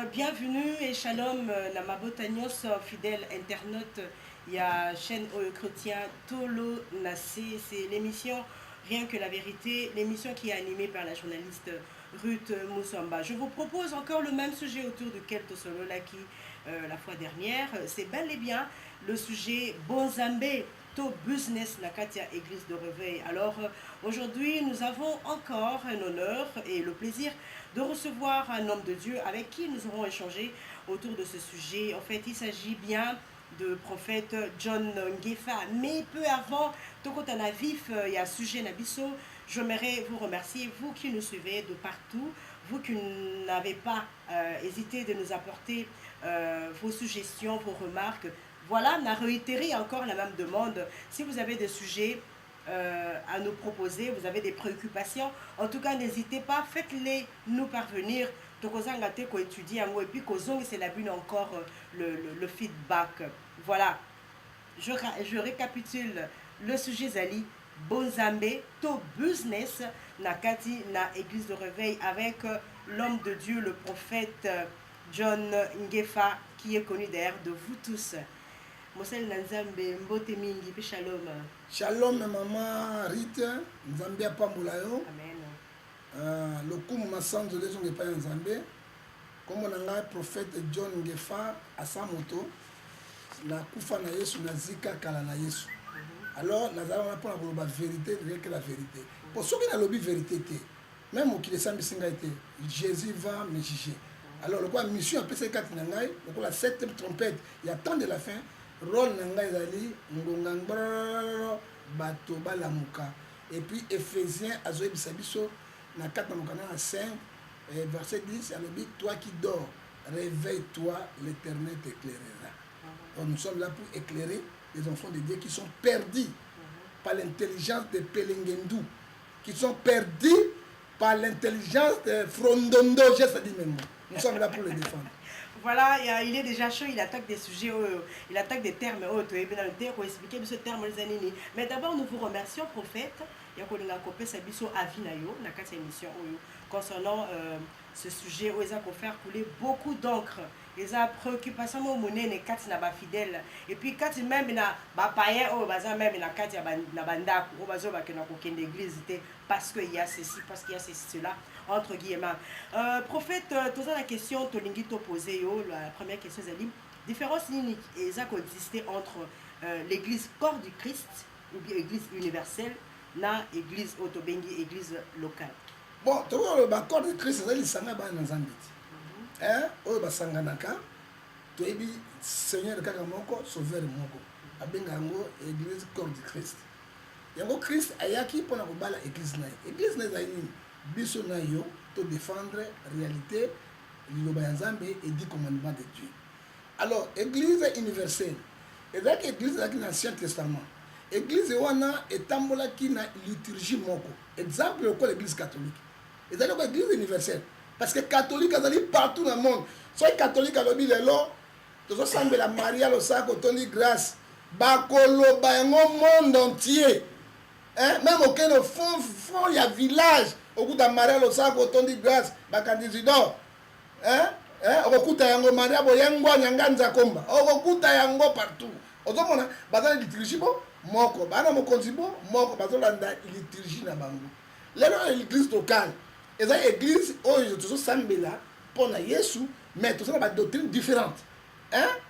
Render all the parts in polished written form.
Bienvenue et shalom, na mabotagnos fidèles internautes. Il y a chaîne chrétien Tolo Nassé. C'est l'émission Rien que la vérité, l'émission qui est animée par la journaliste Ruth Moussamba. Je vous propose encore le même sujet autour duquel Tosolo Laki la fois dernière. C'est bel et bien le sujet Bonzambé. To business na Katia Église de Réveil. Alors aujourd'hui nous avons encore un honneur et le plaisir de recevoir un homme de Dieu avec qui nous aurons échangé autour de ce sujet. En fait, il s'agit bien de prophète John Ngefa. Mais peu avant, tout quand on a vif, il y a un sujet Nabiso. J'aimerais vous remercier, vous qui nous suivez de partout, vous qui n'avez pas hésité de nous apporter vos suggestions, vos remarques. Voilà, on a réitéré encore la même demande. Si vous avez des sujets à nous proposer, vous avez des préoccupations, en tout cas, n'hésitez pas, faites-les nous parvenir. Donc, on a étudier et puis, c'est la bune encore le feedback. Voilà, je récapitule le sujet Zali. Bonzambé, to business, na kati na église de réveil avec l'homme de Dieu, le prophète John Ngefa, qui est connu d'ailleurs de vous tous. Mosel Nanzambe, mbote mingi, pe shalom. Shalom maman Rita, Nzambe apambola yo. Amen. Lokumu masanzo lezo ngepa ya Nzambe. Comme on a prophète John Ngefa asamoto na kufa na Yesu na zika kala na Yesu. Alors nazala on apprend la vérité, rien que la vérité. Pour ceux qui n'ont pas vérité, même qui les sambi singa été, Jésus va me juger. Alors le quoi mission après ces quatre nangai, donc la septième trompette, il y a tant de la fin. Rôle nangai zali ngongangbara bato balamuka. Et puis Éphésiens azoé bisabiso na 4 na 5 verset 10 elle dit toi qui dors réveille-toi, l'Éternel t'éclairera. Donc nous sommes là pour éclairer les enfants de Dieu qui sont perdus par l'intelligence de Pelengendu, qui sont perdus par l'intelligence de Frondondo, je sais dire même. Nous sommes là pour les défendre. Voilà, il est déjà chaud, il attaque des sujets, il attaque des termes, pour expliquer ce terme. Mais d'abord, nous vous remercions, prophète, et qu'on a coupé sa biso avinayo, na quatre émissions concernant ce sujet où ils ont faire couler beaucoup d'encre. Ils ont préoccupation au monnaie les quatre na ba fidèles et puis quatre même na ba païen au bazar même na quatre na banda au bazar ba que na coquin d'église parce qu'il y a ceci parce qu'il y a ceci cela entre guillemets. Prophète, tout ça la question tolingi to posé yo la première question c'est différence unique et ça coexister entre l'église corps du Christ ou bien église universelle na église autobengi église locale. Bon, tu vois le corps du Christ c'est l'isanga ba na Zambie. Oyo basanganaka toyebi Seigneur kaka moko sauveur moko abenga yango église corps du Christ yango Christ ayaki mpona kobala église na ye église na ezali nini biso na yo to défendre réalité liloba ya Nzambe et dit commandement de Dieu. Alors église universelle ezalaki église ezalaki na Ancien Testament église wana etambolaki na liturgie moko exemple lokola l'église catholique ezali ko église universelle. Parce que les catholiques sont partout dans le monde. Soit les catholiques ont dit tous ensemble la Maria, le sac, Tony Grâce, Bakolo, le monde entier. Même au fond, il y a village, au bout de Maria, le sac, Tony Grâce, Bakandizidor. Au bout de Maria, Boyango, Nyanganza Komba. Au bout de partout. Au bout de liturgie, moko, bana mokonzibo, moko, bazolanda liturgie na bango. Là, l'église locale. Et ça, l'église, ils sont là pour Jésus, mais tout ça, a des doctrines différentes.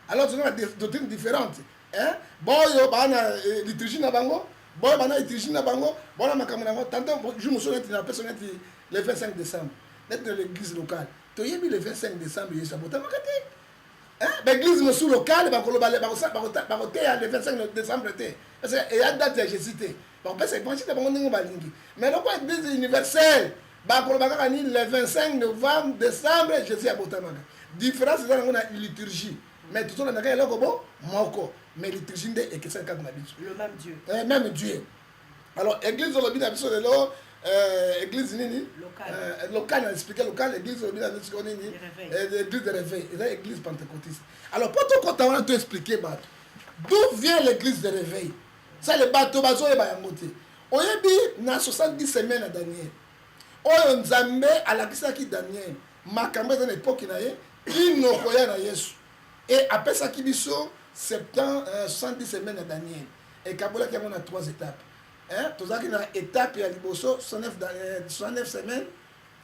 Alors, tout ça, a des doctrines différentes. Bon, il y a une liturgie na bango, bon, il y a une liturgie na bango, bon, il y a tantôt, je me souviens de la personne le 25 décembre, d'être dans l'église locale. Tu as vu le 25 décembre, il y a saboté, l'église locale, le 25 décembre, parce qu'il y a une date de Jésus. Mais l'église universelle, le 25 novembre, décembre, Jésus a botamaka. Différence, c'est dans la liturgie. Mais tout ça, c'est moko. Mais liturgie, c'est que c'est le même Dieu. Même Dieu. Alors, l'église de l'Obédience, l'église locale, on a expliqué locale, l'église de l'Obédience, l'église de réveil, l'église pentecôtiste. Alors, pour tout quand on a tout expliqué, d'où vient l'église de réveil? Ça, le bateau, bateau, et bayangote. On a dit, dans 70 semaines à Daniel. Oyo Nzambe alakisaki Daniel makambo eza na époque na ye kino koya na Yesu. Et après ça qui biso 70 semaines à Daniel. Et Kabola qui a 3 étapes. Hein? Tout ça qui a étape et à Liboso 69 semaines.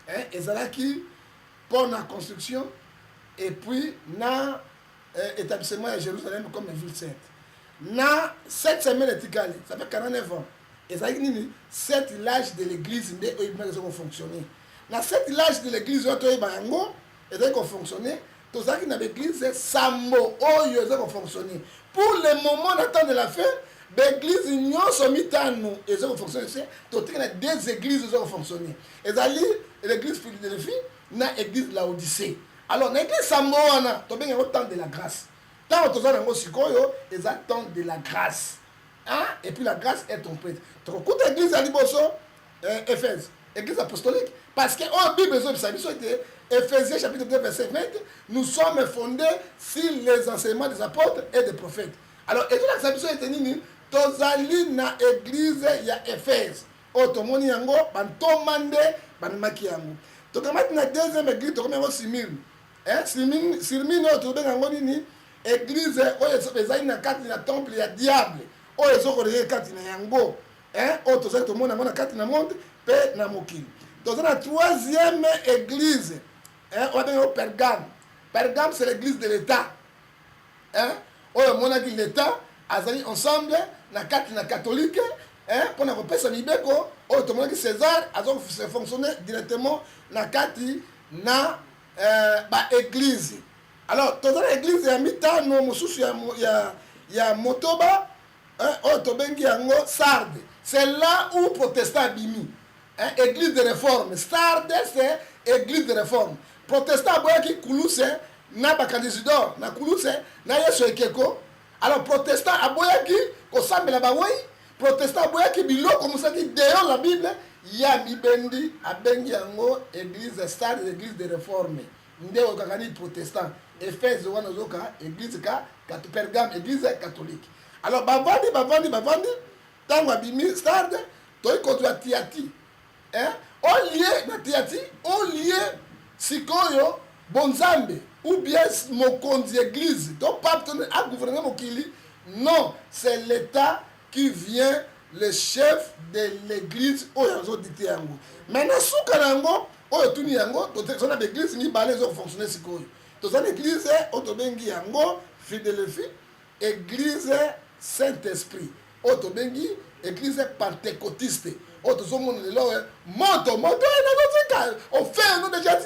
Hein? Et ça qui pour la construction et puis na établissement à Jérusalem comme une ville sainte. Na 7 semaines éticales, ça fait 49 ans. Et ça qui 7 villages de l'église qui ont fonctionné. Na 7 villages de l'église qui ont fonctionné. Tout ça qui n'a l'église Sambo qui ont fonctionné. Pour le moment d'attente de la fin, l'église n'y sont mis à nous et ça ont fonctionné. Tout il y a 2 églises qui ont fonctionné. Et ça l'église Philadelphie, na l'église Laodicée. Alors l'église Sambo tu as bien le temps de la grâce. Tant que tu as sikoyo, ils attendent de la grâce. Hein? Et puis la grâce est ton prêtre. Tu écoutes l'église à Liboso, Éphèse, église apostolique. Parce que la Bible était Éphésiens chapitre 2, verset 20, nous sommes fondés sur les enseignements des apôtres et des prophètes. Alors, et tout la mission était nini, tozali na église ya Éphèse. Otomoni yango, bantomande, banmaki yango. Tokamati na deuxième église, tokamati Simine. Hein? Simine, otobenga yango nini, église oyo ezali na kati na temple ya diable. Oyo ezokoleye kati na yango. Hein? Oyo tozali tomona yango na kati na monde pe na mokili. Dans la 3e église, hein, on va Pergame. Pergame, c'est l'église de l'État. Hein? On a dit l'État, ils ensemble, na catholique, hein, pour nous repérer ça, on a dit César, ils ont fonctionné directement na église. Alors, dans l'église, il y a mita, il y a Motoba, il y a Sardes. C'est là où protestants bimi. Hein, église de réforme. Sardes, c'est église de réforme. Protestant qui Koulouse, na Bakanisidor, na Koulouse, na Yesu Ekeko. Alors protestant aboyaki ko sambela bawei, protestant aboyaki bilo comme ça dit dehors la Bible, ya bibendi abengi yango église Sardes, église de réforme. Nde okakani protestant. Éphèse wana zoka église Pergame, église catholique. Alors bavandi tango abimi Sardes, toi contre Tiati. Hein? Au lieu na Tiati, au lieu sikoyo bonzambe ou bien mokonzi église, donc pape a gouverné mokili. Non, c'est l'État qui vient le chef de l'église oyo dicté yango. Maintenant souka nango oyo tuni yango, to zona d'église ni balé zo fonctionner sikoyo. To zona église otobengi yango Philadelphie, église Saint-Esprit. Otobengi église pentecôtiste. Otozomona lelo moto na on fait un déjà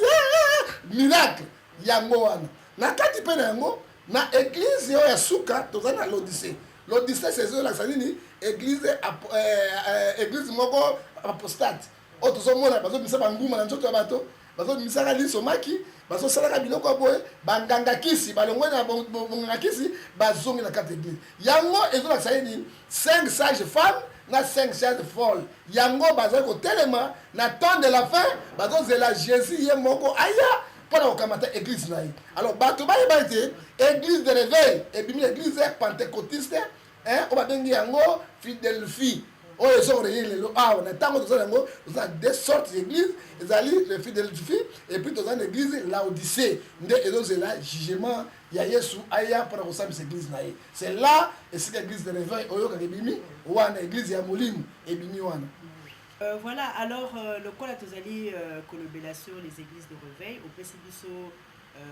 miracle yango wana. Na kati pe yango na église yo ya suka tozana l'Odyssée. L'Odyssée c'est la sanini église église moko apostate. Otozomona bazo bisa banguma na nzoto ya bato, bazo misaka liso maki, bazo salaka biloko boye, banganga kisi, balongwe na bonganga kisi, bazongi na kati église. Yango ezola sanini 5 sages femmes na 5 sages folles. Yango bazo ko telema na temps de la fin, bazo zela Jésus ye moko aya pour okamata église na ye. Alors bato ba yebate église de réveil et bimi église pentecôtiste, hein, on va bengi yango Philadelphie. Oh, ils ont réuni le ah, on a tant de deux sortes d'églises, ils allaient le Philadelphie et puis dans une église Laodicée. Et donc c'est là jugement, il y a Yesu aya pour ressemble cette église là. C'est là et c'est l'église de réveil oyo kabimi ou une église ya Molimu et bimi wana. Voilà, alors le col à Tozali colobela sur les églises de réveil, au Pessibiso,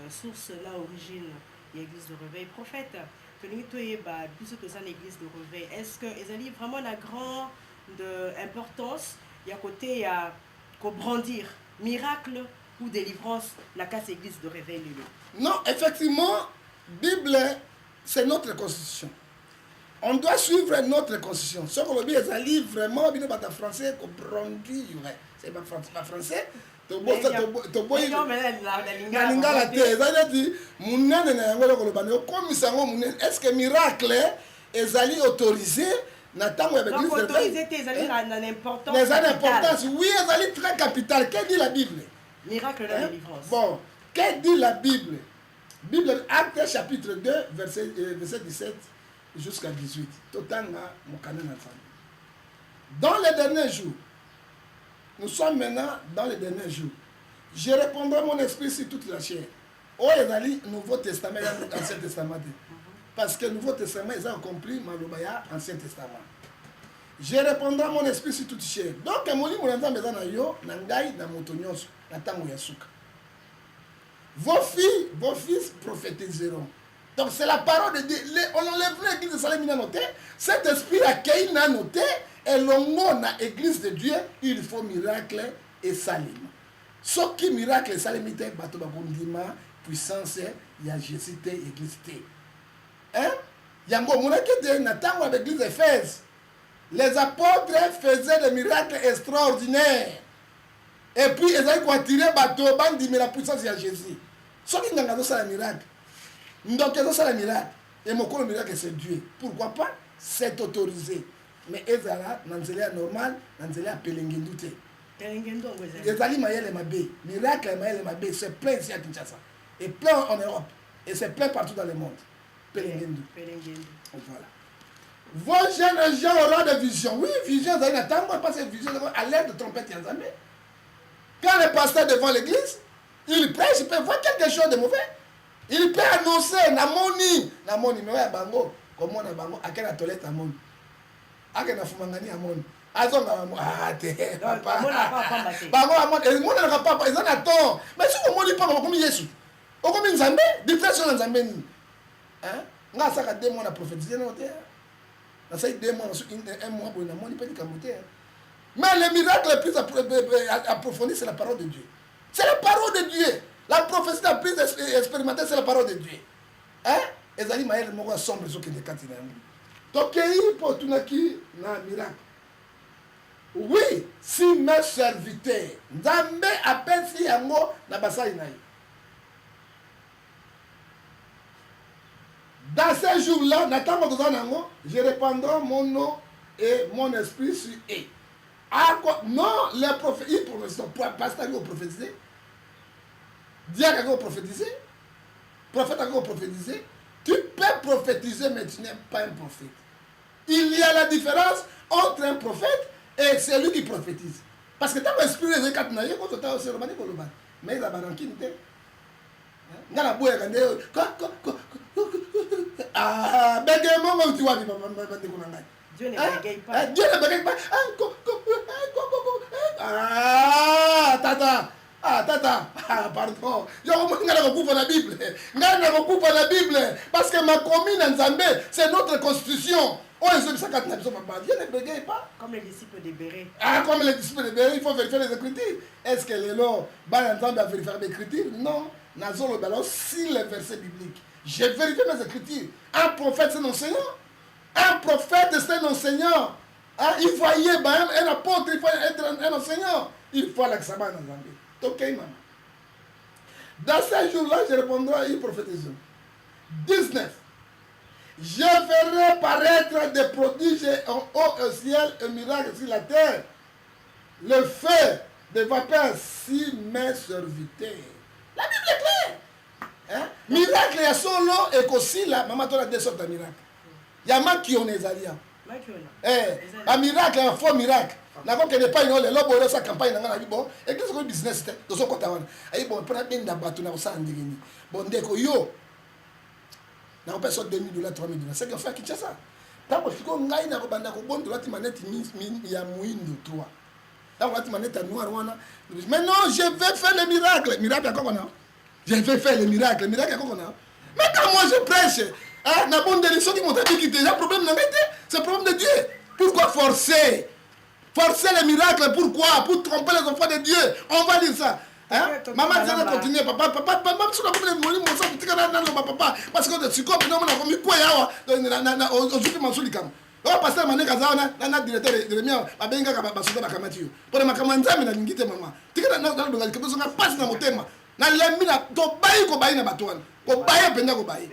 source là, origine, l'église de réveil, prophète. L'église de réveil. Est-ce que ils ont vraiment la grande importance, il y a côté à brandir miracle ou délivrance la casse église de réveil? Non, effectivement, Bible, c'est notre constitution. On doit suivre notre constitution. Ce qu'on dit, ils vraiment bien en français qu'on brandir. C'est pas français. Est-ce que miracle est autorisé? Autorisé, les importance, oui, est très capital. Qu'est-ce dit la Bible? Miracle de délivrance. Bon, qu'est-ce dit la Bible? Bible, Acte chapitre 2, verset 17 jusqu'à 18. Dans les derniers jours, nous sommes maintenant dans les derniers jours. Je répandrai mon esprit sur toute la chair. oyo ezali Nouveau Testament ya Ancien Testament. Parce que Nouveau Testament ils ont accompli maloba ya Ancien Testament. Je répondrai à mon esprit sur toute chair. Donc molimo na Nzambe eza na yo na ngai na moto nyonso na tango ya suka. Vos filles, vos fils prophétiseront. Donc c'est la parole de Dieu. On enlève l'église de Salem a noté. Cet esprit accueilli a noté. Et l'on a l'église de Dieu, il faut miracle et salim. Ce qui miracle et salim, c'est bateau bakondima, puissance, il y a Jésus, l'église. Hein? Il y a un moment qui dit, n'attends avec l'église d'Éphèse. Les apôtres faisaient des miracles extraordinaires. Et puis, ils ont tiré bateau, bandi, mais la puissance, il y a Jésus. Ce qui n'a pas ça, le miracle. Donc, ils ont ça, le miracle. Et mon corps, le miracle, c'est Dieu. Pourquoi pas? C'est autorisé. Mais ezala nanzela normal nanzela pelengendu te Pelengendu ezali mayele mabe miracle mayele mabe c'est plein ici à Kinshasa et plein en Europe et c'est plein partout dans le monde pelengendu voilà vos jeunes gens auront des visions oui visions ezali na tango parce que visions à l'aide de trompette ya Nzambe quand le pasteur devant l'église il prêche il peut voir quelque chose de mauvais il peut annoncer namoni mais ya bango comment na bango à quelle toilette amoni ake na fumangani amoni azonga te papa bango amoni mona na papa eza na ton mais si omoni papa okomi Yesu okomi Nzambe dépression na Nzambe ni hein nga saka 2 mois na prophétiser non te na sai 2 mois na un mois na moni petit kamote mais le miracle le plus approfondi c'est la parole de Dieu c'est la parole de Dieu la prophétie la plus expérimentée c'est la parole de Dieu hein ezali mayele moko sombre zo kende katina donc il faut tout qui na miracle oui si mes serviteurs Nzambe appelle si yango na basai na dans ces jours-là n'attends pas nango je répandrai mon nom et mon esprit sur eux non les prophètes ils prophétisent pasteur qui prophétiser diacre qui prophétiser prophète qui prophétiser tu peux prophétiser mais tu n'es pas un prophète. Il y a la différence entre un prophète et celui qui prophétise. Parce que tant que l'esprit est quand tu quand tu as aussi romani koloba mais il a barankine te. Ngala boya kande ah bégaiement tu vois Dieu ne bégaye pas. Dieu ne bégaye pas. Tata, pardon. Je vais la Bible. La Bible. Parce que ma commune en Zambé, c'est notre constitution. Dieu ne bégaye pas. Comme les disciples de Béré. Comme les disciples de Béré, il faut vérifier les Écritures. Est-ce que les lois, en Zambé a vérifié les Écritures? Non. Nazolo ballon si les versets bibliques. J'ai vérifié mes Écritures. Un prophète, c'est un enseignant. Un prophète, c'est un enseignant. Il voyait un apôtre, il faut être un enseignant. Il faut l'examen en Zambé. Ok, maman. Dans ces jours-là, je répondrai à une prophétie. 19. Je ferai paraître des prodiges en haut au ciel et miracles sur la terre. Le feu de vapeur si mes serviteurs. La Bible est claire. Hein? Miracle, il y a solo et qu'aussi là, maman, tu as des sortes de miracles. Il y a qui on est allé. Un miracle, un faux miracle. N'avons que pas une autre lobo sa campagne dans la bon et qu'est-ce que business de son côté et bon pour bien d'abattre na ça ndigini bon ndeko yo na personne $2,000 $3,000 c'est que fait Kinshasa tant que fiko ngai na kobanda ko bon droite manette ya muindo 3 dans la manette noire wana mais non je vais faire le miracle encore non je vais faire le miracle encore non mais quand moi je prêche hein na bonne délice qui monte qui déjà problème na mette c'est problème de Dieu pourquoi forcer les miracles, pourquoi? Pour tromper les enfants de Dieu. On va dire ça. Hein? Maman, tu vas continuer. Papa, tu vas continuer. Papa, parce que tu comprends, on a commis quoi? Aujourd'hui, je suis là. Oh, pasteur, mané kazaona, na directeur de mia, abenga ka basuka bakamati yo. Pour makamanza mina ngite mama. Tika na donga kebezo na passe na motema. Na lemina to bayi ko bayi na batwana. Ko bayi penda ko bayi.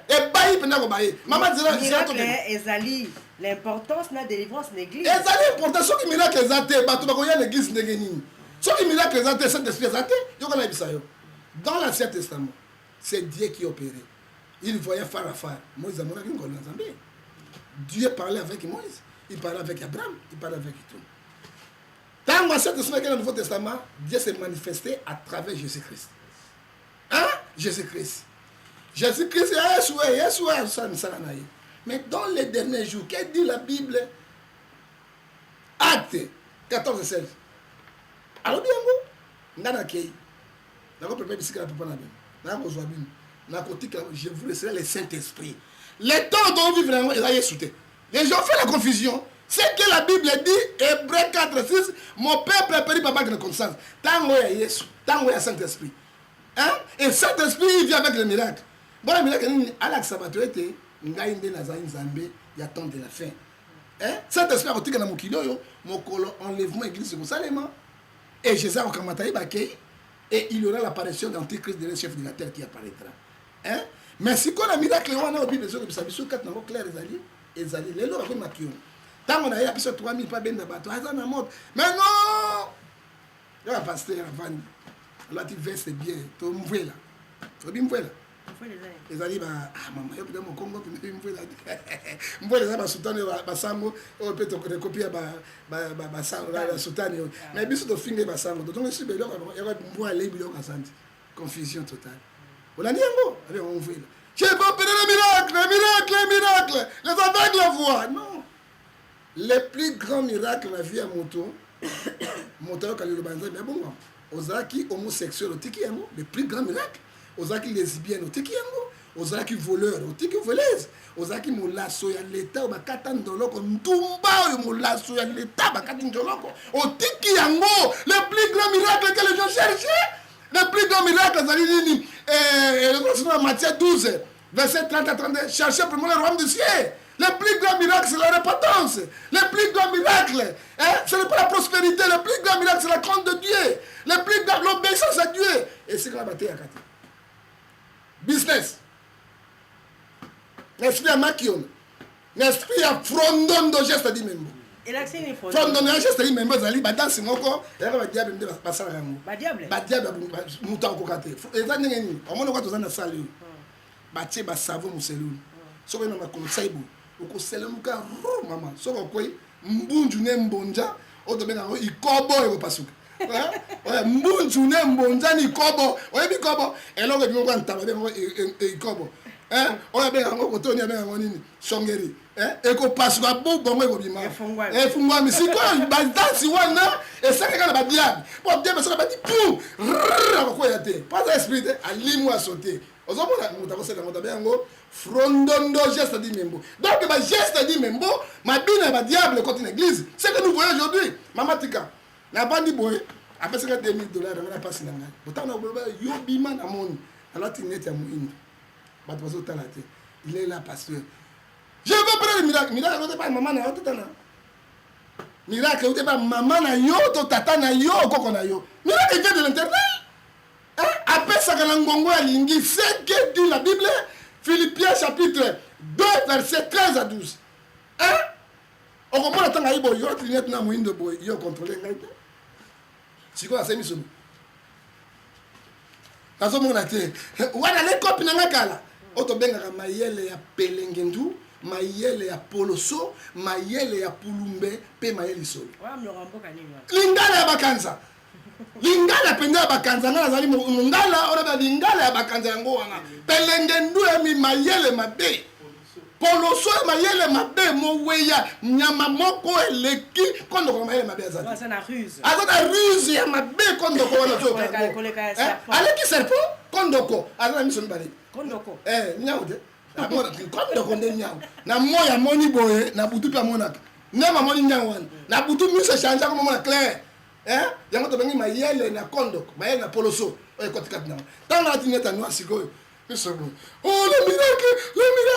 Et bayi penda ko bayi. Maman dira miracle ezali l'importance na délivrance l'église. Ezali important ce qui miracle ezate bato bakoya l'église ndenge nini. Ce qui miracle ezate saint esprit ezate yoko na bisayo. Dans l'Ancien Testament, c'est Dieu qui opérait. Il voyait phare à phare. Moïse a montré ngolo nzambe. Dieu parlait avec Moïse, il parlait avec Abraham, il parlait avec tout. Dans l'Ancien Testament et le Nouveau Testament, Dieu s'est manifesté à travers Jésus-Christ. Hein? Jésus-Christ. Jésus-Christ, Yeshua, ça ne sera pas. Mais dans les derniers jours, qu'est-ce que dit la Bible? Acte 14 et 16. Alors bien, je vous laisserai le Saint-Esprit. Les temps dont vous vivez, les gens font la confusion. C'est que la Bible dit, Hébreux 4, 6, mon peuple a péri par manque de connaissance. Tant qu'il y a Jésus, tant qu'il y a Saint-Esprit. Hein? Et Saint-Esprit, il vient avec le miracle. Bon, le miracle, Alex Sabatoete, il y a il y a temps de la fin. Hein? Saint-Esprit a retiré dans mon kilo, mon colon, enlèvement, église, Jerusalem. Et Jésus a recommandé, et il y aura l'apparition d'Antichrist, de chef de la terre qui apparaîtra. Hein? Mais si on a miracle, on a oublié les autres, ça veut 4 ans clair, les alliés, les lois, tant on a eu à 3000 pas bien de bateau, mais non! Il y a un pasteur avant, là tu vestes bien, tu me vois là. Tu me vois là. Les alliés, maman, il y a mon Congo, tu me vois là. Je vois les gens, Sultan, Bassango, on peut te recopier la Sultan. Mais bien sûr, tu finis Bassango. Donc, je suis bien, il y a un bois à l'ébullion à santé. Confusion totale. On a dit un mot, allez, on voit là. Je vais pas péter le miracle. Les aveugles voient. Non. Les plus grands miracles de la vie à moto, quand le banzai, mais bon, Ozaki homosexuel, les plus grands miracles. Ozaki lesbienne, Ozaki voleur, Ozaki voleuse, Ozaki molasso ya l'État, Bakatan Doloko, Ntumba, molasso ya l'État, Bakatan Doloko, Otiki Yango, le plus grand miracle que les gens cherchaient. Le plus grand miracle, c'est Matthieu 12, verset 30 à 32, cherchez pour moi le royaume du ciel. Le plus grand miracle, c'est la repentance. Le plus grand miracle, ce n'est pas la prospérité. Le plus grand miracle, c'est la crainte de Dieu. Le plus grand, l'obéissance à Dieu. Et c'est la bataille à Kati. Business. L'esprit à Makion. L'esprit à Frondon de geste à Dimembo. Et là, c'est une fois. Frondon de geste à Dimembo, Zali, Badan, c'est mon corps. Et là, Badiable, Bassarango. Badiable. Badiable, Moutan Kokate. Et là, on m'a dit que tu as un salut. Batie, Bassavo, Mousselou. Soki na makolo saibu okoselemuka mama soko koi mbunju ne mbonja otobenga ngo ikobo ekopasuka mbunju ne mbonja ni ikobo oyebi ikobo eloko bingo ntaba bengo ikobo oya benga ngo kotoni benga ngo nini songeri ekopasuka bongo ekobima efungwa misiko badansi wana esaka na badiabe po diabe saka badi pou akokoya te pas esprit alimu a sauter ozomona mutakosela ngo tabengo Frondondo geste dit Membo. Donc, le geste dit Membo, ma bine va diable contre l'église. C'est que nous voyons aujourd'hui. Maman Tika, la bande boy, après $50,000, on n'a pas signé. Pourtant, on a yo biman à mon. Alors, tu n'es pas mon. Il est là, pasteur. Je veux prendre le miracle. Miracle, on ne pas maman na yo. Miracle, on ne pas maman na yo, tata na yo, koko na yo. Miracle, il vient de l'intérieur. Après ça, quand on a lingi, c'est que dit la Bible. Philippiens chapitre 2, verset 13 à 12. Hein? On comprend le temps à Ibo, yo clignette na mouine de boy, yo contrôler ngaïte. Si quoi, c'est mis sur nous. Dans ce monde, on a les copines dans la gala. Auto benga mayele ya pelengendu, mayele ya poloso, mayele ya pulumbe, pe mayele solo. Lingala ya bakanza. Lingala penda bakanza ngala zali ngala ora ba lingala ya bakanza yango wana pelengendu emi mayele mabe poloso mayele mabe moweya nyama moko eleki kondo ko mayele mabe azali ça na ruse azana ruse ya mabe kondo ko wana zo aleki serpent kondo ko azana miso mbale kondo ko nyaude kondo ko nde nyau na moya moni boye na butu pa monaka nema moni nyau wana na butu miso chanja ko mona clair. Yango to bengi mayele na kondoko mayele na poloso kotikati na tant la tineta noa sikoyo bisobo oh le miracle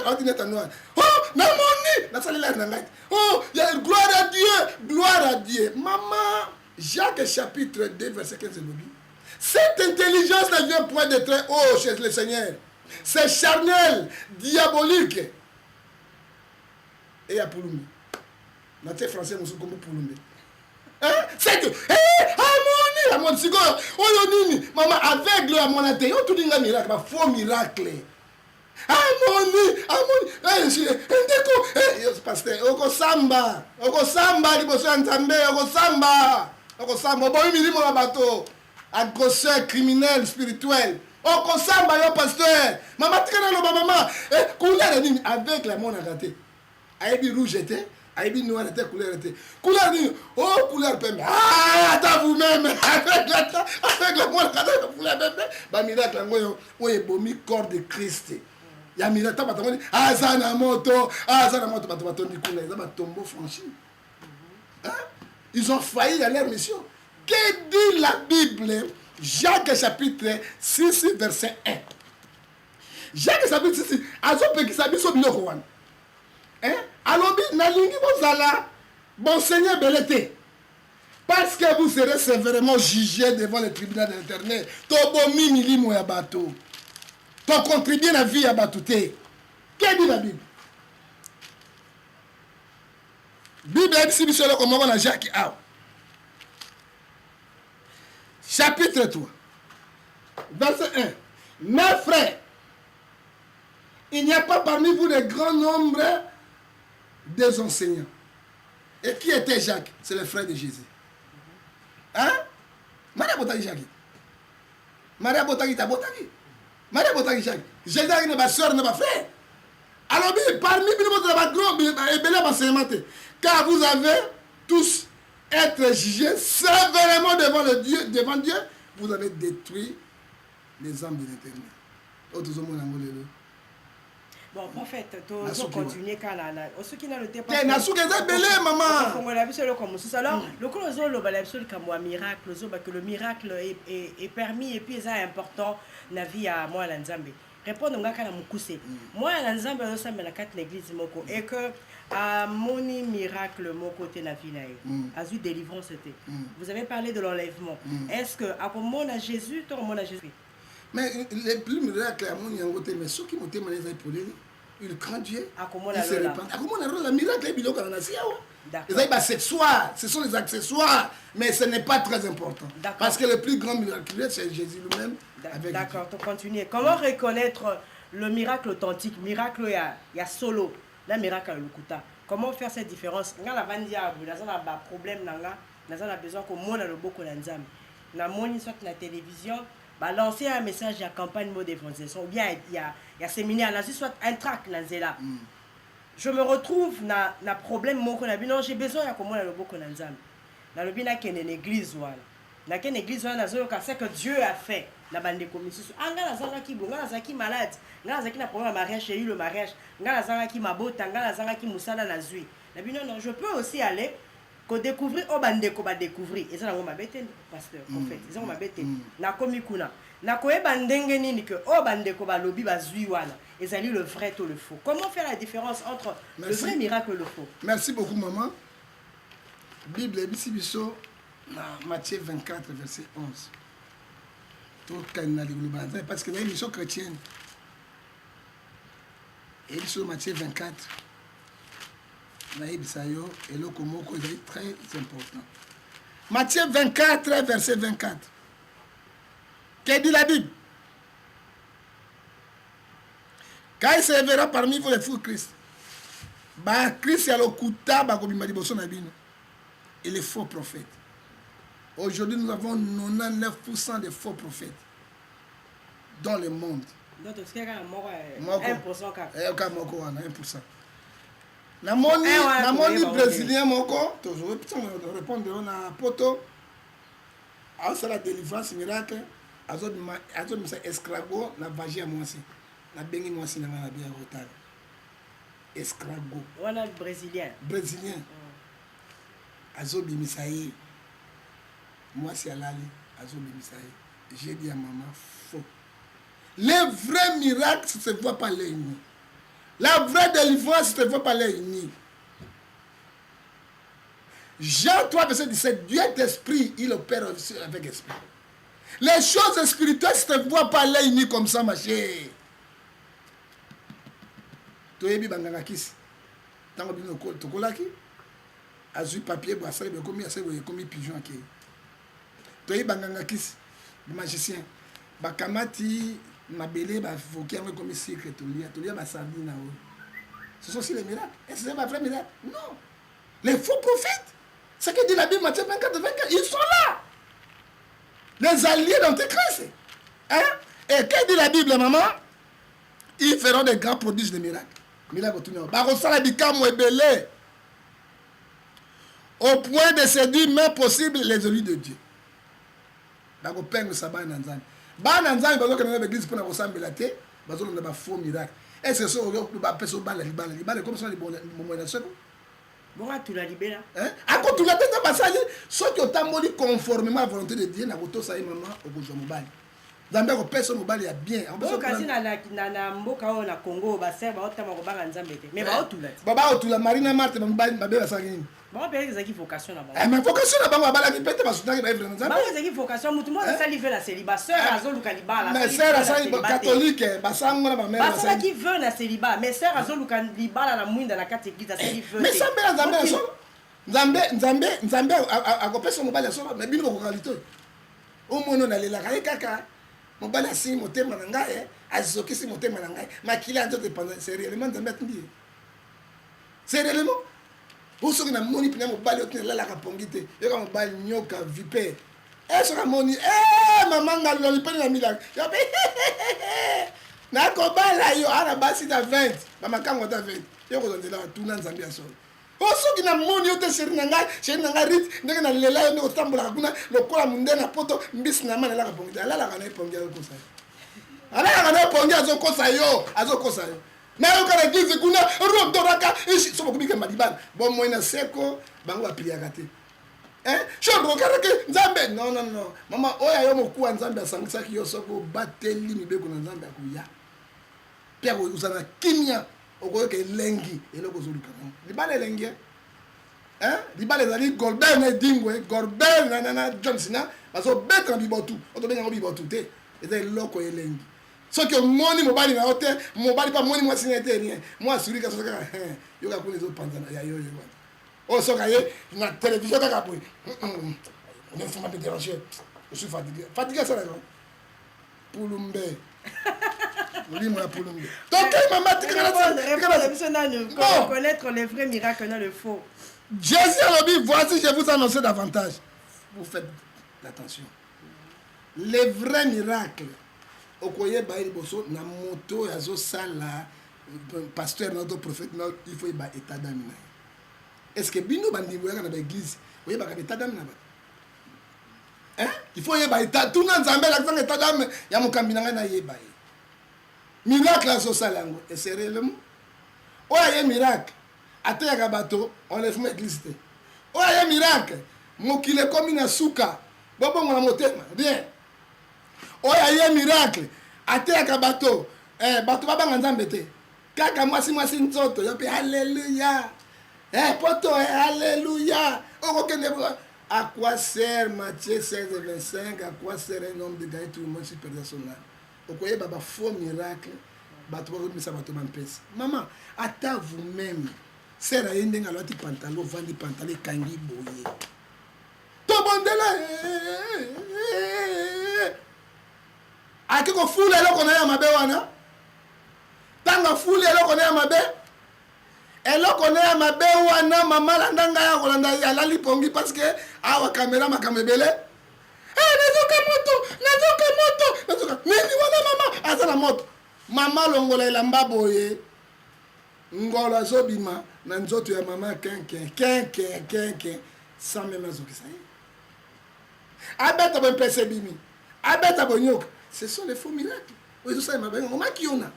atineta noa oh na moni na salela na ngai oh ya gloire à Dieu maman Jacques chapitre 2 verset 15 lobi cette intelligence ne vient point de très haut chez le Seigneur c'est charnel diabolique et ya pulumbi na te français musu comme pulumbi. C'est que, Amoni, c'est quoi? Maman, aveugle à mon athée, tout dit un miracle, un faux miracle. Amoni, pasteur, Oko Samba, bon, il me dit mon bateau, agresseur criminel, spirituel, okosamba yo pasteur mama tikana loba mama couleur nini avec la mona raté ayebi rouge était ayebi noir était couleur nini oh couleur pembe attends vous-même avec la mona raté couleur pembe ba miracle ngoyo oye bomi corps de Christ ya miracle batamoni azana moto bato ndikuna eza batombo franchi ils ont failli à leur mission. Que dit la Bible? Jacques chapitre 6 verset 1. Jacques chapitre 6 azopekisa biso biloko wana. Alobi nalingi bozala bon Seigneur belete. Parce que vous serez sévèrement jugés devant le tribunal de l'Éternel. Tobomi milimo ya bato. To contribuer la vie ya bato te. Que dit la Bible? Bible ebisi biso eloko moko na Jacques awa. Chapitre 3, verset 1. Mes frères, il n'y a pas parmi vous de grand nombre des enseignants. Et qui était Jacques? C'est le frère de Jésus. Hein? Maria Botaki Jacques. Maria Botaki Tabotaki. Maria Botaki Jacques. Jésus n'est pas soeur, n'est pas frère. Alors, parmi vous, car vous avez tous être jugés sévèrement devant Dieu, vous avez détruit les âmes de l'Éternel. Bon, prophète, tu continuer quand ce qui n'a le temps. Alors, le miracle, que le miracle est permis et puis c'est important dans la vie à moi, l'Anzambe. Répondre à Moukousse. Moi, l'Anzambe, je suis dans l'église Moko et que mon miracle, mon côté de la vie, a eu délivrance. Vous avez parlé de l'enlèvement. Est-ce que, à comment on a Jésus, tout le monde a Jésus? Mais les plus miracles à mon côté, mais ceux qui m'ont témoigné, il craint Dieu. Il se répand. À comment on a le miracle, il y a les accessoires, ce sont les accessoires, mais ce n'est pas très important. Parce que le plus grand miracle, c'est Jésus lui-même. D'accord, tu continues. Comment reconnaître le miracle authentique? Miracle, il y a solo. Le miracle, le kuta. Comment faire cette différence? Quand la vandia, vous avez un problème, vous avez besoin que monde a le beau qu'on na moni soit la télévision, lancer un message à campagne mode d'évangélisation, ou bien il y a séminaire, là, soit un tract là. Je me retrouve na problème mon qu'on a non j'ai besoin à comment le beau qu'on dans le bien qu'il y a une église voilà. Dans une église voilà c'est que Dieu a fait la bande de commission. Anga zanga ki bon, anga zaki malade, anga zaki na problème mariage, j'ai eu le mariage, anga zanga ki mabota, anga zanga ki musala na zui. La bien non, je peux aussi aller ko découvrir au bande ko ba découvrir. Et ça na ngoma bete pasteur prophète. Ils ont ma bete na komi kuna. Na koyeba ndenge nini que o bande ko ba lobi ba zui wana. Et ça le vrai ou le faux. Comment faire la différence entre le vrai miracle et le faux? Merci beaucoup maman. Bible ebisi biso na Matthieu 24 verset 11. Parce que les missions chrétiennes, et sur Matthieu 24, et le comoko est très important. Matthieu 24, verset 24. Qu'est-ce que dit la Bible? Quand il se verra parmi vous les fous Christ, Christ est le kuta et les faux prophètes. Aujourd'hui, nous avons 99% de faux prophètes dans le monde. Donc, c'est 1%. 1%. Namoni brésilien moko, toujours répondre na poto. C'est la délivrance miracle. Azod misa escrago na vagia mwasi. Na bengi mwasi na na bia rotal. Escrago. Wana brésilien. Brésilien. Azod misaï. Moi, c'est Alali, j'ai dit à maman, faux. Les vrais miracles, ça ne se voit pas l'œil nu. La vraie délivrance, ça ne se voit pas l'œil nu. Jean 3, verset 17, Dieu est esprit, il opère avec esprit. Les choses spirituelles, ça ne se voit pas l'œil nu comme ça, ma chère. Tu es bien dans la kiss. Tant que tu es là, tu as papier, tu as commis pigeon. Toi banganga kis magicien bakamati mabele ba voki en comme secret tolia ba sardine na. Ce sont aussi les miracles. Et c'est pas vrai miracle. Non. Les faux prophètes. Ce que dit la Bible Matthieu 24 ils sont là. Les alliés d'Antéchrist. Hein? Et que dit la Bible, maman? Ils feront des grands prodiges de miracles. Miracle tout le monde. Barosala bikamo ebele. Au point de séduire même possible les élus de Dieu. Bako pengo sabana nanzani. Bana nanzani bazo kana l'église pour na kosambela te, bazo na ba faux miracle. Est-ce que ça ba peso bala comme ça les bon moment seko? Bon tu la libéra. Hein? Ako tu la tenda basali, so que otamoli conformément à la volonté de Dieu na koto sa maman okozwa mobali. Nzambe ko peso mobali ya bien. Bon kasi na mboka o na Congo ba serba otama ko banga Nzambe te. Mais ba otula. Baba otula Marina Marthe mobali ba bela sangini. Bon père ezaki vocation na bango. Mais vocation na bango bala ki pete basutaki ba evre Nzambe. Ba ezaki vocation mutu mo ça li fait la célibat. Sœur azoluka libala. Mais sœur asali catholique basango na ba mère. Ba ça qui veut na célibat. Mais sœur azoluka libala na mwinda na kati église asali veut. Mais ça mbela Nzambe aso. Nzambe akopesa mobali aso mais bino ko kalito. O mono na lela kaka. Mobali asi motema na ngai azokisi motema na ngai makili anzo dépendre sérieusement Nzambe atindi. Sérieusement Pour na moni pina mobali otela la kapongite yoka mobali nyoka vipère eso ka moni maman ngalo lipeni na milak yo pe na ko bala yo ana basi da 20 mama kango da 20 yo ko ndela tuna Nzambe ya solo osoki na moni yo te sheri na ngai rit ndenge na lela yo ndeko tambola kuna lokola munde na poto mbisi na mana la kapongite alala kana ipongya yo kosa alala kana ipongya zo kosa yo mais au cas d'église kuna rodoraka ici so kubika madibana bon moina seko bango apiliaka te shobro kareke Nzambe non mama oya yo mokuwa Nzambe asangisaki yo soko bateli mibeko na Nzambe akuya pia uzana kimia okoyoka elengi eloko zoluka libala elengi libala ezali Gorbel na Dingwe Gorbel na John Cena bazo betra bibotu otobenga bibotu te eza eloko elengi. So que moni mobali na hote mobali pa moni moi signé rien moi suri ka so ka yo ka kuni zo panzana ya yo o so ka ye na télévision ka boy on est fumé de déranger je suis fatigué ça là Pulumbe oui moi Pulumbe donc maman tu connaître les vrais miracles non le faux. Jésus a dit voici je vous annonce davantage vous faites attention les vrais miracles okoye baili boso na moto yazo sala pasteur notre prophète il faut ba état d'âme. Est-ce que bino bandimbo ya na ba église oye ba état d'âme na ba il faut y ba état tout na Nzambe la fanga état d'âme ya mokambi na na yeba miracle azo sala ngo et c'est réellement oya ye miracle ate ya bato on les fait église oya ye miracle mokile komi na suka bobo ngona motema bien oya ye miracle ateyaka bato bato babanga Nzambe te kaka mwasi nzoto yo pe alléluia poto alléluia okokende à quoi sert Matthieu 16:25 à quoi sert un homme de gagner tout le monde super personnel okoye baba faux miracle bato bakomisa bato bampesi maman ata vous-même sert aye ndenge alati pantalon vandi pantalon kangi boye tobondela akiko fula eloko na ya mabe wana tanga fula eloko na ya mabe eloko na ya mabe wana mama landanga ya kolanda alali pongi parce que awa kamera makamebele nazoka nini wana mama aza na moto mama longola elamba boye ngolo azobima na nzoto ya mama kenke sans même azokisa ye abeta bempese bimi abeta bonyoka. Ce sont les faux miracles. Oui, ça m'a bien. Comment qui on a?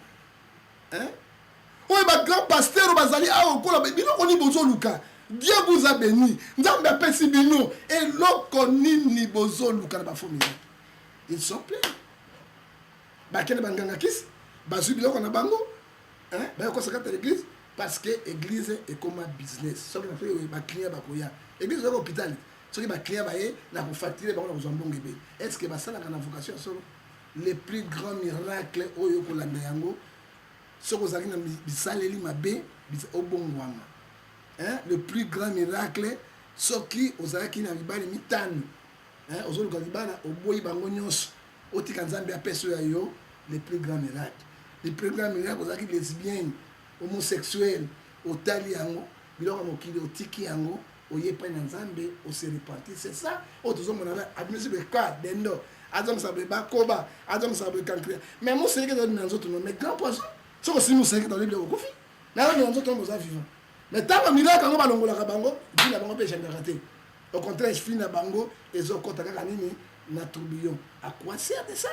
Oui, ma grand pasteur, bazali a au col, bino koni bozo luka. Dieu vous a béni. Nzambe apesi bino et lokoni ni bozo luka na ba faux miracles. Ils sont pleins. Ba kene banganga kis, ba zubi loko na bango. Ba ko sakata l'église parce que église est comme un business. Ça que fait ba client ba koya. Église est hôpital. Ce qui ba client ba ye na ko facturer ba ko na zambonge be. Est-ce que ba sala kana vocation solo? Les plus grands miracles oyo kolanda yango soko zaki na bisaleli mabe obongwama le plus grand miracle soki ozalaki na libali mitano ozoluka libala oboyi bango nyonso otika Nzambe apeso ya yo les plus grands miracles ozalaki lesbienne homosexuel otali yango biloko mokili otiki yango oyepai na Nzambe ose repentir c'est ça otozomona na administre le cas dendo azongisa boye bakoba azongisa boye cancria mais moseleke ezalobima na nzoto no mais grand poisson soki osili moseleke dans libile okokufi nazobima na nzoto no boza vivant mais ntango milaka yango balongolaka bango vi na bango mpe echangeaka te au contraire fi na bango ezokɔta kaka nini na tourbillon à quoi sert de ça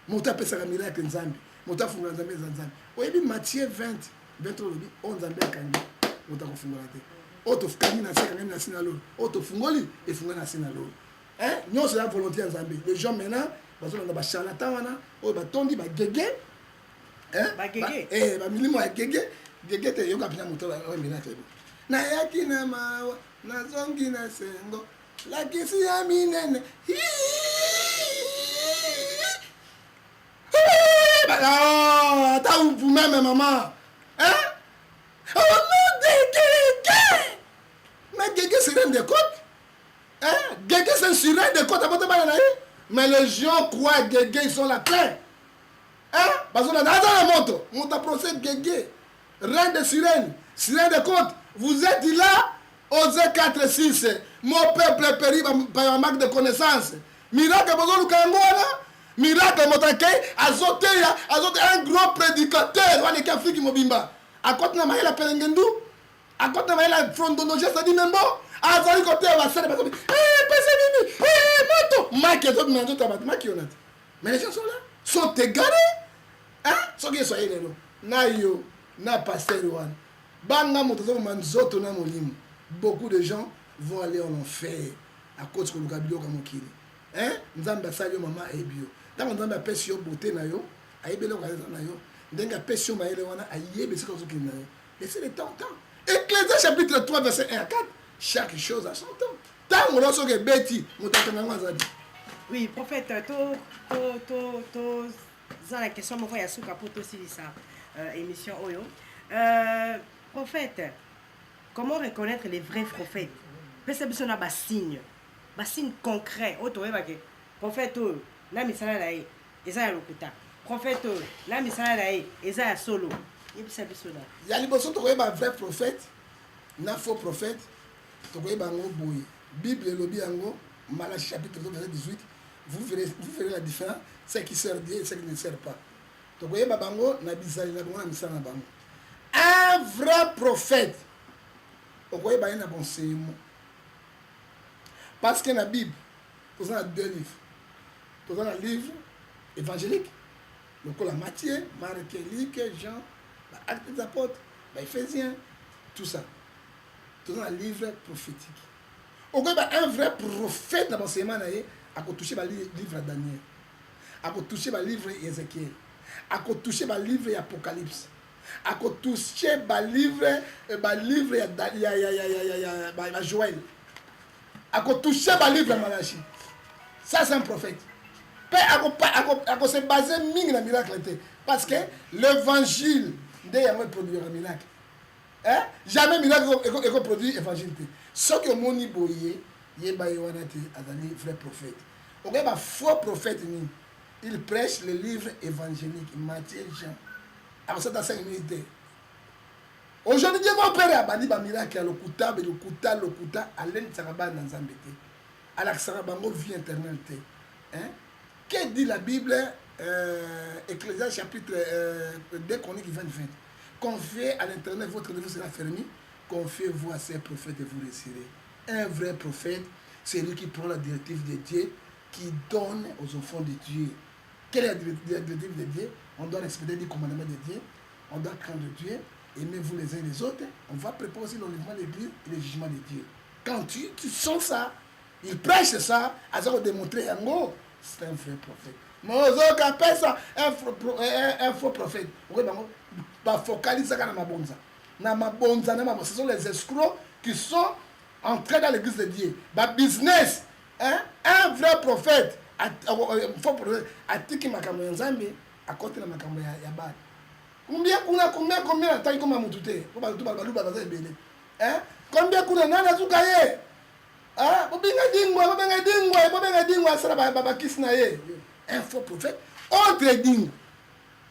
moto apesaka miracle nzambe moto afungola nzambe eza nzambe oyebi Matthieu 20 olobi oyo nzambe akangi moto akofungola te oyo tokangi na se kangami na se na lolo oyo tofungoli efungoli na se na lolo nyonso ya volonté ya nzambe les gens maintenant bazolanda bacharlatan wana oyo batondi bagege bamilimo ya gege te yoka mpena moto oyo miracle nayaki na mawa nazongi na sengo lakisi ya minene ata vous-même maman oh non Guégué mais Guégué c'est l'un des côtes Guégué c'est sur l'un des côtes mais les gens croient Guégué ils sont la paix parce qu'on a dans la moto on t'a procès Guégué reine de sirène des côtes vous êtes là Osée 4:6 mon peuple périt par un manque de connaissance miracle miracle motake azoteya un gros prédicateur wana ki Afrique mobimba akoti na mayela pelengendu akoti na mayela frondonologie ça dit même bon azali côté wa sala bazo pesa nini moto maki ezo na nzoto ba maki onati mais les gens sont égarés soki so yelelo na yo na pasteur wana banga moto zo manzoto na molimo beaucoup de gens vont aller en enfer à cause que le kabilo comme kili nzambe asali yo mama ebio ntango nzambe apesi yo beauté na yo ayebi eloko aza na yo ndenge apesi yo mayele wana ayebi esika ozokende na yo laissez le temps Ecclésiaste chapitre 3 verset 1 à 4 chaque chose a son temps ntango na soki ebeti moto akanga yango azali oui prophète toza na question moko ya suka mpo tosilisa émission oyo prophète comment reconnaître les vrais prophètes pesa biso na basigne concret oyo toyebake prophète oyo na misala na ye eza ya lokuta prophète oyo na misala na ye eza ya solo yebisa biso na ya liboso tokoyeba vrai prophète na faux prophète tokoyeba yango boye bible elobi yango Malachie chapitre 2 verset 18 vous verrez la différence ce qui sert Dieu et ce qui ne sert pas tokoyeba bango na bizali na bango na misala na bango un vrai prophète okoyeba ye na bonseignement parce que la Bible, nous avons deux livres. Nous avons un livre évangélique, donc la Matthieu, Marc, Luc, Jean, Actes des Apôtres, Éphésiens, tout ça. Nous avons un livre prophétique. On a un vrai prophète dans l'enseignement, à toucher le livre de Daniel, à toucher le livre d'Ézéchiel, à toucher le livre d'Apocalypse, à toucher le livre de Joël. À toucher le livre de Malachie. Ça, c'est un prophète. À se baser sur le miracle. Parce que l'évangile, il produit un miracle. Jamais miracle est produit l'évangile. Ce que mon iboye, il y a un vrai prophète. Il y a un faux prophète. Il prêche le livre évangélique, Matthieu, Jean. Alors, c'est dans 5 minutes. Aujourd'hui, Dieu va opérer à Bani Bamiracle, le Kuta, à l'Ensaraba dans Zambété, à l'Axarabango vie éternelle. Que dit la Bible, Ecclésiaste chapitre 2, Chroniques 20. Confiez à l'Internet, votre livre sera fermé. Confiez-vous à ces prophètes et vous réussirez. Un vrai prophète, c'est lui qui prend la directive de Dieu, qui donne aux enfants de Dieu. Quelle est la directive de Dieu? On doit respecter les commandements de Dieu, on doit craindre Dieu. Aimez-vous les uns les autres, on va préparer aussi l'enlèvement de l'Église et le jugement de Dieu. Quand tu sens ça, il prêche ça, à ça démontrer un mot, c'est un vrai prophète. Mais aux appelle ça un faux prophète. On va focaliser sur ma bonza. Ce sont les escrocs qui sont entrés dans l'Église de Dieu. Business, un vrai prophète, un faux prophète, a tiki makambo nzambe, à côté de makambo ya bad. Combien de temps comme Moutoute pour combien kuna nana zukaye un faux prophète autre digne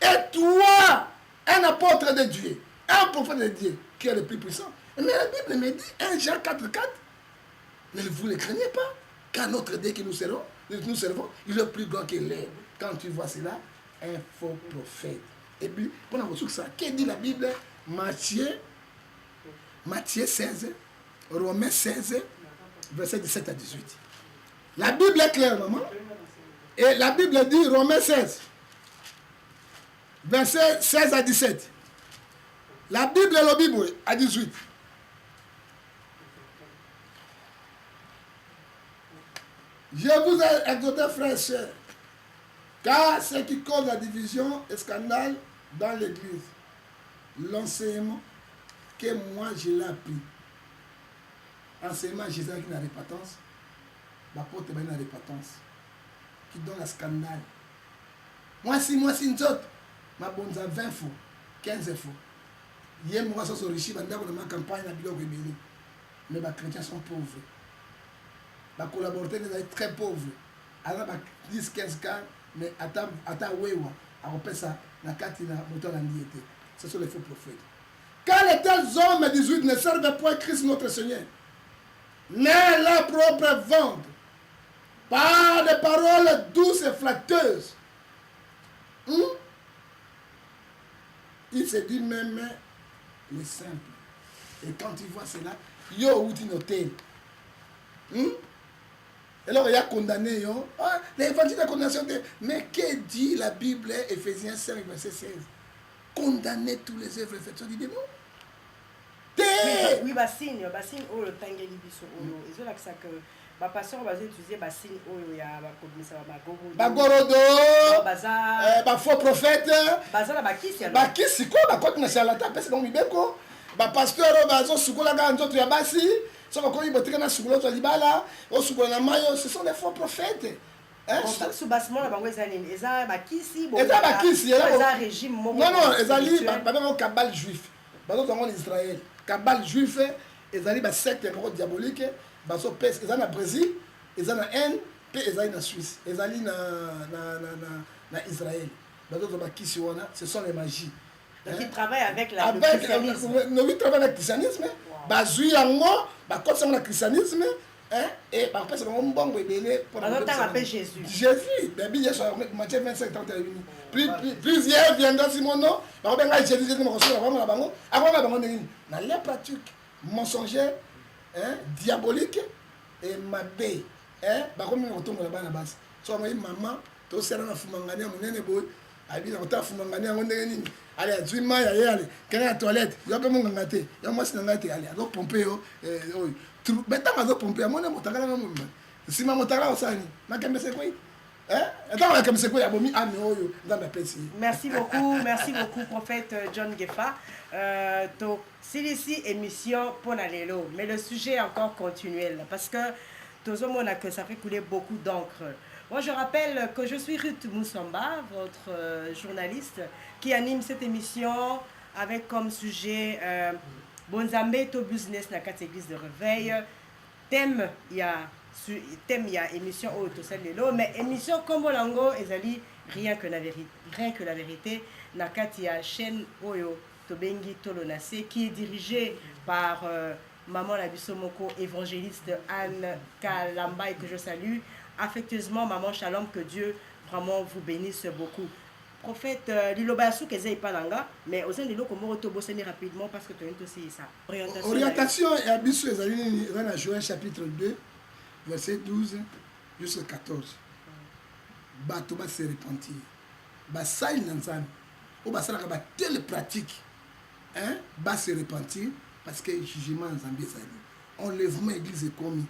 et toi un apôtre de Dieu un prophète de Dieu qui est le plus puissant mais la Bible me dit 1 Jean 4:4 ne vous ne craignez pas car notre Dieu qui nous serons nous servons, il est plus grand que l'air. Quand tu vois cela, un faux prophète. Et puis, pour la ressource, que dit la Bible? Matthieu 16, Romains 16, verset 17 à 18. La Bible est claire, maman. Et la Bible dit, Romains 16, verset 16 à 17. La Bible est la Bible à 18. Je vous ai exhorté, frères et sœurs, car ce qui cause la division et scandale dans l'Église, l'enseignement que moi je l'ai appris, enseignement Jésus qui n'a repentance, l'apôtre qui n'a repentance, qui donne un scandale. Moi si nous autres, ma bonne 20 fois, 15 fois. Hier, moi, je suis riche, dans ma campagne, mais les chrétiens sont pauvres. Les collaborateurs sont très pauvres. Alors, 10-15 cas, mais à Wewa, à ça, na Katina, ce sont les faux prophètes. Car les tels hommes 18 ne servent point Christ notre Seigneur, mais leur propre ventre, par des paroles douces et flatteuses. Il se dit même les simples. Et quand tu vois cela, yo ou tu notes. Et alors il y a condamné, yo. Ah, l'évangile de condamnation. Mais que dit la Bible, Ephésiens 5, verset 16? Condamner tous les œuvres effectuées du démon. Oui, bassine, oh le tangeli biso, oh, ils ont l'accent que. Ma passion va utiliser bassine, oh, il y a Bagorodo, faux prophète, Bakisi, quoi, bakoti na salata, parce que mibeko, pasteur, bazo sukola ga nzoto ya basi, so bakoni botika na sukola to libala, o sukola na mayo, ce sont des faux prophètes. Sous bassement la bango ezali, eza bakisi, eza régime non, ezali ba cabal juif. Bazo en Israël, cabal juif, ezali ba secte diabolique. Baso pes ezali na Brésil, ezali na Inde, pe ezali na Suisse, ezali na Israël. Baso ba kisi wana, ce sont les magies. Donc ils travaillent avec le christianisme. Ils travaillent avec le christianisme. Bazui yango, ba kotsa na christianisme, et ba pesa ngo mbongo ebele pour appelle Jésus. Jésus, Bible Yesu Matthieu 25 31. Plusieurs viendront Simono, ba benga Jésus mo kosola ba bango, akona bango ndeni. Na les pratiques mensongères, diabolique et mabé, bakomi kotongola bana basi. So moi maman, to sera na fumangania munene boy, abina kota fumangania ngondenge nini. Allez, azui mai allez, kena la toilette, yo pe munganga te. Yo mwasi na ngate allez, azo pomper yo, beta mazo pomper, amona motakala na mumba. Sima motakala osani, makembe se koi. Merci beaucoup, prophète John Gefa. C'est ici émission pour l'Allélo, mais le sujet est encore continuel parce que tout le monde a que ça fait couler beaucoup d'encre. Moi, je rappelle que je suis Ruth Moussamba, votre journaliste, qui anime cette émission avec comme sujet Bonzambe to business na quatre églises de réveil. Thème, il y a émission Autosalelo, mais émission comme Olango, ezali rien que la vérité. Nakati ya chaîne Oyo Tobengi Tolonase, qui est dirigée par Maman Labissomoko, évangéliste Anne Kalamba, et que je salue affectueusement. Maman Shalom, que Dieu vraiment vous bénisse beaucoup. Prophète Lilobasu Keze Ipalanga, mais au sein de l'eau, comment autobosser rapidement parce que tu as aussi ça. Orientation et Abisso Ezali dans Joël chapitre 2, verset 12 jusqu'à 14. Bato va se repentir. Basai Nanzan, ou Basala va telle pratique, va se repentir parce que le jugement en Zambie Zali. Enlèvement église est commis.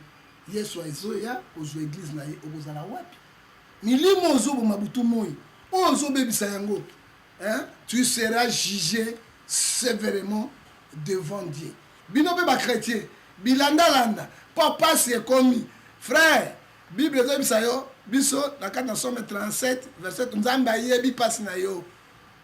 Hier soit Zoya, aux églises naïe, aux Zalawapi. Milimo Zobo Mabutu Moi. Tu seras jugé sévèrement devant Dieu. Binobe ba chrétien, bilanda landa, papa c'est commis. Frère, Bible zo bisayo, biso na kana somme 37 verset nzamba yebi passe na yo.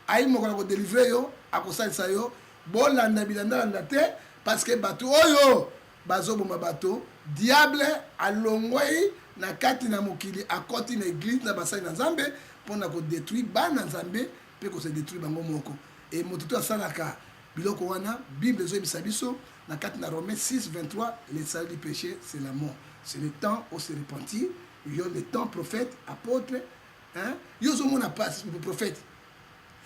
Ayi moko ko délivrer yo, akosalisa yo, bolanda bilanda landa te parce que bato oyo bazo boma bato, diable alongwai na kati na mokili akoti na église na basai na Nzambe. On a détruit bana Nzambe pe ko se détruire bango moko et motuto asalaka biloko wana Bible zo bisabiso na 4 na Romains 6 23 le salut du péché c'est la mort, c'est le temps où se repentir yo le temps prophète apôtre hein yo zo mona passe le prophète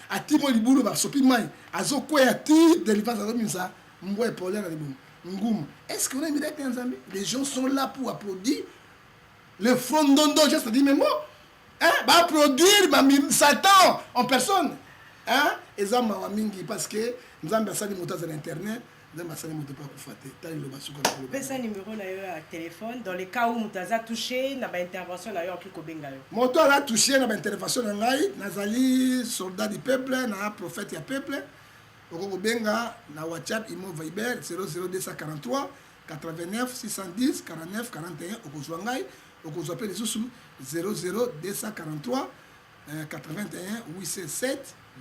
ati mo libulu ba sopi mai azo kwea ti délivrance azo misa mbwe pole na libulu nguma est-ce qu'on a mis des Nzambe les gens sont là pour applaudir le frondondo je dis mais moi hein ba applaudir ma Satan en personne hein ezama wa mingi parce que Nzambe asali moto sur internet Nzambe asali moto pas kufate tali lo basuka na pesa numéro na yo à téléphone dans les cas où mutaza touché na ba intervention na yo okiko benga yo moto ala touché na ba intervention na ngai nazali soldat du peuple na prophète ya peuple okoko benga na WhatsApp imo Viber 00243 89 610 49 41 okozwa ngai okozwa pe lisusu 00243 81 807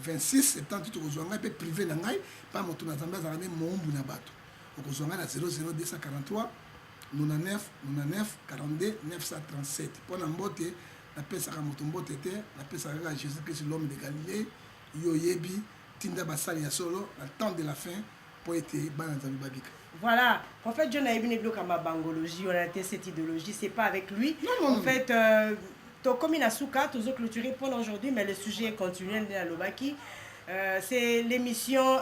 26 78 okozwa ngai pe privé na ngai pa moto na Nzambe azala mombu na bato okozwa ngai na 00243 99 99 42 937 mpona mbote napesaka moto mbote te napesaka kaka Jésus Christ l'homme de Galilée yo yebi tinda basali ya solo na temps de la fin pour être bana Nzambe babika. Voilà, prophète John a eu comme bangologie, on a été cette idéologie, c'est pas avec lui. Non. En fait, comme il a souka, tous autres clôturés pour aujourd'hui, mais le sujet est continuel de la Lobaki. C'est l'émission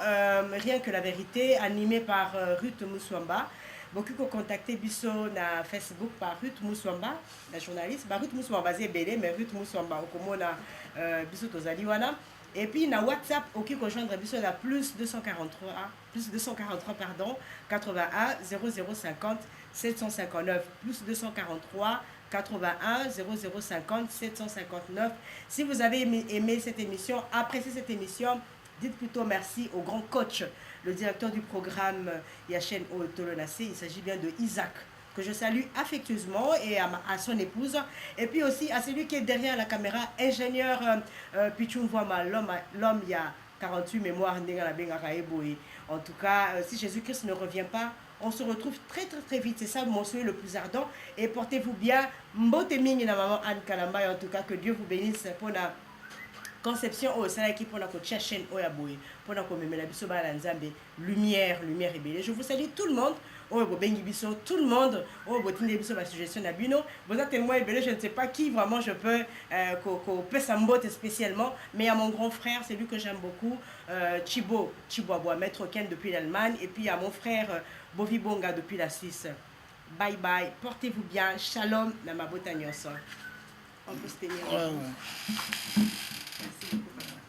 Rien que la vérité, animée par Ruth Mouswamba. Beaucoup ont contacté Bisso na Facebook par Ruth Mouswamba, la journaliste. Ruth Mouswamba c'est belé, mais Ruth Mouswamba, au comment on a Bisso Tozaliwana. Et puis na WhatsApp, qui rejoindre Bisso la plus 243 pardon, 81 0050 759 plus 243 81 0050 759. Si vous avez aimé cette émission, apprécié cette émission, dites plutôt merci au grand coach, le directeur du programme Yachen Otolonacé. Il s'agit bien de Isaac, que je salue affectueusement, et à son épouse. Et puis aussi à celui qui est derrière la caméra, ingénieur Pichun Voima, l'homme il y a 48 mémoires. En tout cas, si Jésus-Christ ne revient pas, on se retrouve très vite. C'est ça mon souhait le plus ardent. Et portez-vous bien. Mbote mingi na maman Anne Kalamba. En tout cas, que Dieu vous bénisse pour la conception au sein qui pour la chaîne Oyaboy pour la commémorer la biso ba Nzambe lumière et belle. Je vous salue tout le monde. Oh bengi biso tout le monde. Oh botine biso ba suggestion na bino. Vous êtes témoin et belle, je ne sais pas qui vraiment je peux peut s'embotte spécialement, mais à mon grand frère, c'est lui que j'aime beaucoup, Chibo Aboua, maître Ken depuis l'Allemagne, et puis à mon frère Bovi Bonga depuis la Suisse. Bye bye, portez-vous bien, shalom na mabota nyonso. On peut se tenir. Ouais. Merci beaucoup.